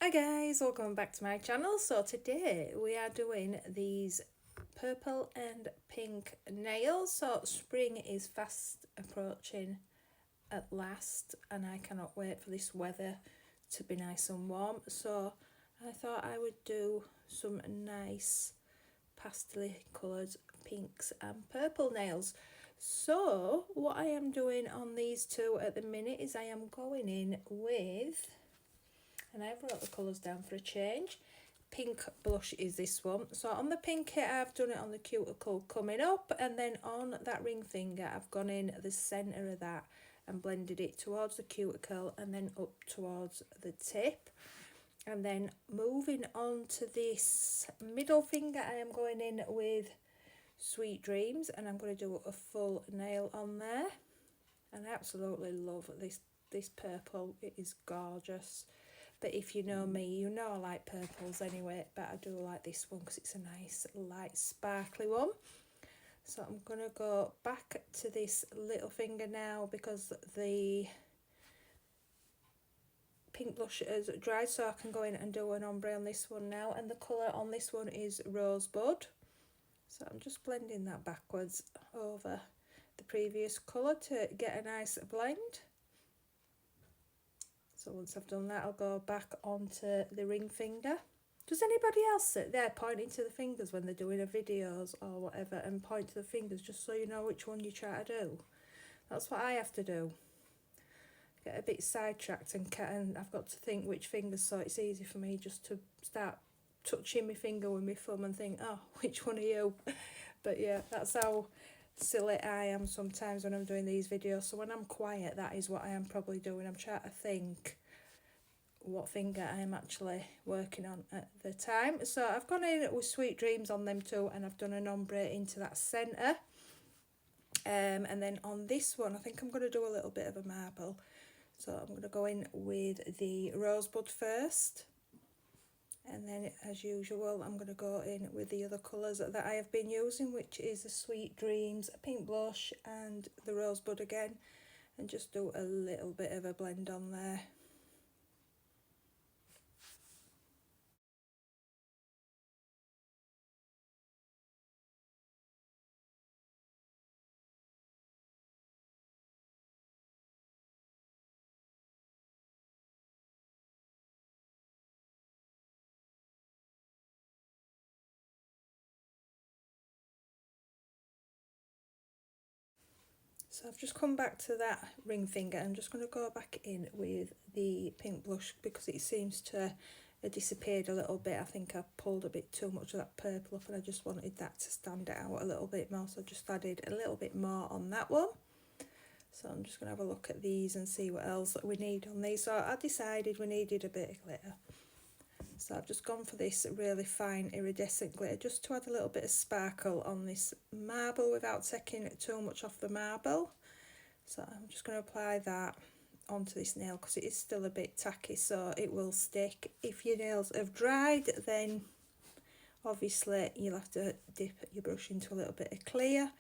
Hi guys, welcome back to my channel. So today we are doing these purple and pink nails. So spring is fast approaching at last and I cannot wait for this weather to be nice and warm. So I thought I would do some nice pastel coloured pinks and purple nails. So what I am doing on these two at the minute is I am going in with, and I've wrote the colours down for a change. Pink blush is this one. So on the pink kit I've done it on the cuticle coming up, and then on that ring finger I've gone in the centre of that and blended it towards the cuticle and then up towards the tip. And then moving on to this middle finger, I am going in with Sweet Dreams and I'm going to do a full nail on there. And I absolutely love this purple. It is gorgeous. But if you know me, you know I like purples anyway, but I do like this one because it's a nice light sparkly one. So I'm going to go back to this little finger now because the pink blush has dried, so I can go in and do an ombre on this one now, and the colour on this one is Rosebud. So I'm just blending that backwards over the previous colour to get a nice blend. So once I've done that, I'll go back onto the ring finger. Does anybody else sit there pointing to the fingers when they're doing a videos or whatever and point to the fingers just so you know which one you try to do? That's what I have to do. Get a bit sidetracked and I've got to think which fingers, so it's easy for me just to start touching my finger with my thumb and think, oh, which one are you? But yeah, that's how silly I am sometimes when I'm doing these videos. So when I'm quiet, that is what I am probably doing. I'm trying to think what finger I'm actually working on at the time. So I've gone in with Sweet Dreams on them too, and I've done an ombre into that centre. And then on this one, I think I'm going to do a little bit of a marble. So I'm going to go in with the Rosebud first. And then, as usual, I'm going to go in with the other colours that I have been using, which is the Sweet Dreams pink blush and the Rosebud again, and just do a little bit of a blend on there. So I've just come back to that ring finger. I'm just going to go back in with the pink blush because it seems to have disappeared a little bit. I think I pulled a bit too much of that purple up and I just wanted that to stand out a little bit more. So I just added a little bit more on that one. So I'm just going to have a look at these and see what else we need on these. So I decided we needed a bit of glitter. So I've just gone for this really fine iridescent glitter just to add a little bit of sparkle on this marble without taking too much off the marble. So I'm just going to apply that onto this nail because it is still a bit tacky, so it will stick. If your nails have dried, then obviously you'll have to dip your brush into a little bit of clear.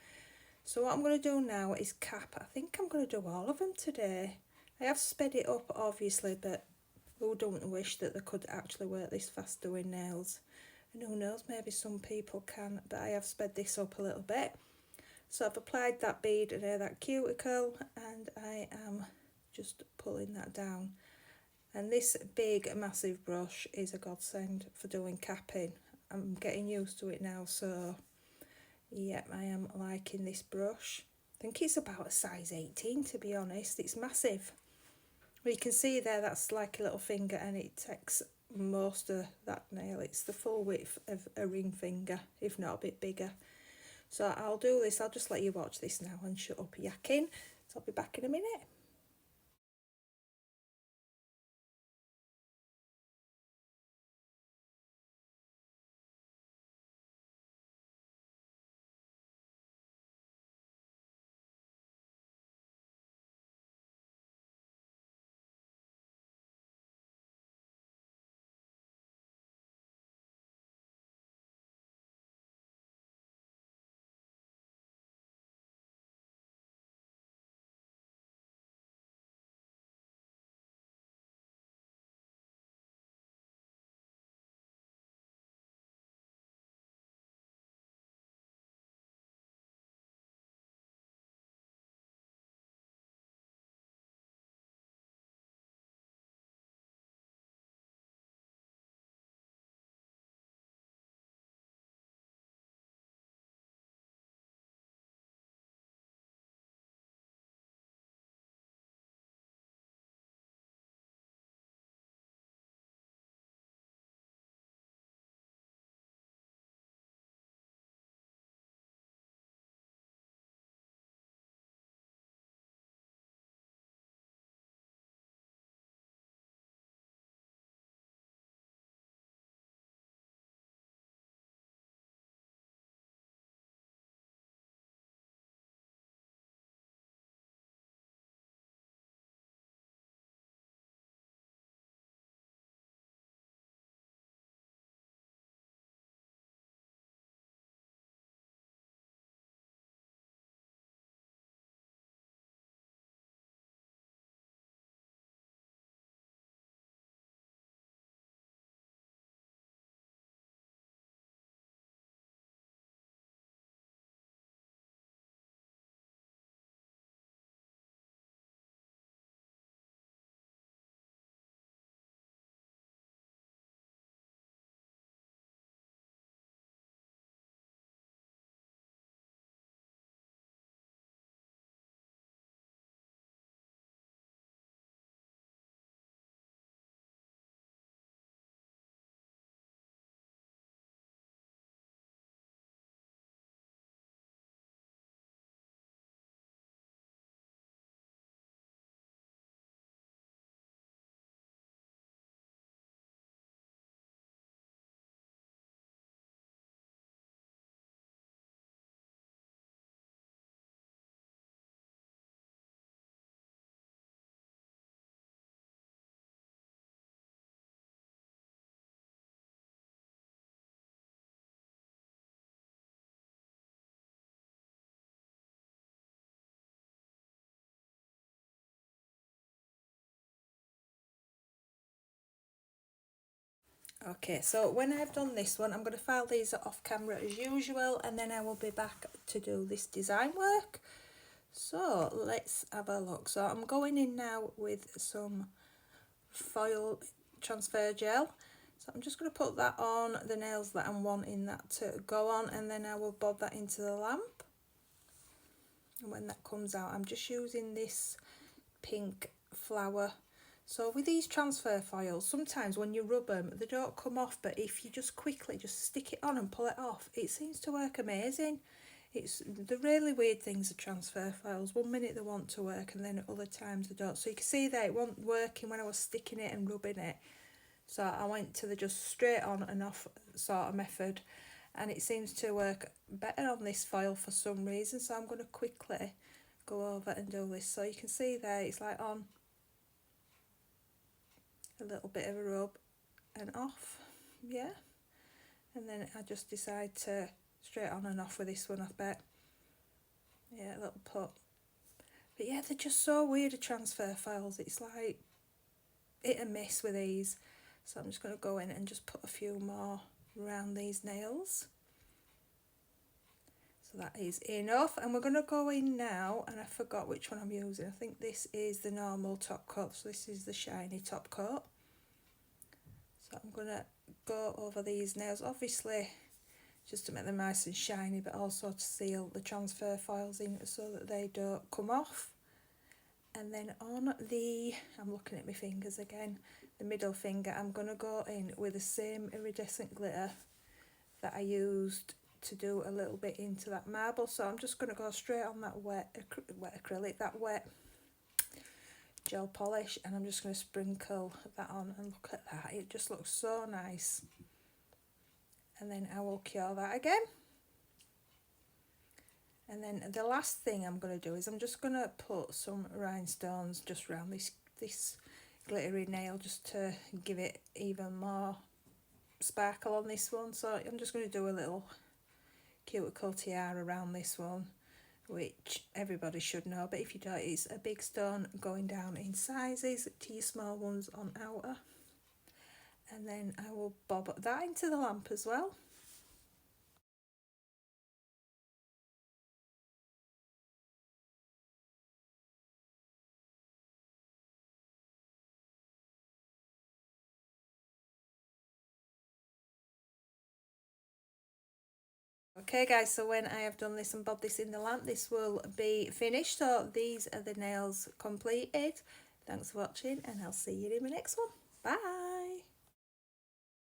So what I'm going to do now is cap. I think I'm going to do all of them today. I have sped it up obviously, but who don't wish that they could actually work this fast doing nails? And who knows, maybe some people can, but I have sped this up a little bit. So I've applied that bead near that cuticle and I am just pulling that down. And this big massive brush is a godsend for doing capping. I'm getting used to it now, so yeah, I am liking this brush. I think it's about a size 18 to be honest. It's massive. Well, you can see there that's like a little finger and it takes most of that nail. It's the full width of a ring finger, if not a bit bigger. So I'll do this, I'll just let you watch this now and shut up yakking. So I'll be back in a minute. Okay, so when I've done this one, I'm going to file these off camera as usual, and then I will be back to do this design work. So let's have a look. So I'm going in now with some foil transfer gel. So I'm just going to put that on the nails that I'm wanting that to go on, and then I will bob that into the lamp. And when that comes out, I'm just using this pink flower. So with these transfer foils, sometimes when you rub them, they don't come off, but if you just quickly just stick it on and pull it off, it seems to work amazing. The really weird things are transfer files. One minute they want to work and then at other times they don't. So you can see that it wasn't working when I was sticking it and rubbing it. So I went to the just straight on and off sort of method, and it seems to work better on this foil for some reason. So I'm going to quickly go over and do this. So you can see there it's like on a little bit of a rub and off, yeah. And then I just decide to straight on and off with this one, I bet. Yeah, a little put. But yeah, they're just so weird, the transfer files. It's like hit and miss with these. So I'm just going to go in and just put a few more around these nails. So that is enough. And we're going to go in now, and I forgot which one I'm using. I think this is the normal top coat. So this is the shiny top coat. So I'm going to go over these nails, obviously just to make them nice and shiny, but also to seal the transfer files in so that they don't come off. And then on the, I'm looking at my fingers again, the middle finger, I'm going to go in with the same iridescent glitter that I used to do a little bit into that marble. So I'm just going to go straight on that wet acrylic, that wet gel polish, and I'm just going to sprinkle that on, and look at that, it just looks so nice. And then I will cure that again. And then the last thing I'm going to do is I'm just going to put some rhinestones just around this glittery nail, just to give it even more sparkle on this one. So I'm just going to do a little cuticle tiara around this one, which everybody should know, but if you don't, it's a big stone going down in sizes to your small ones on outer. And then I will bob that into the lamp as well. Okay guys, so when I have done this and bobbed this in the lamp, this will be finished. So these are the nails completed. Thanks for watching, and I'll see you in my next one. Bye!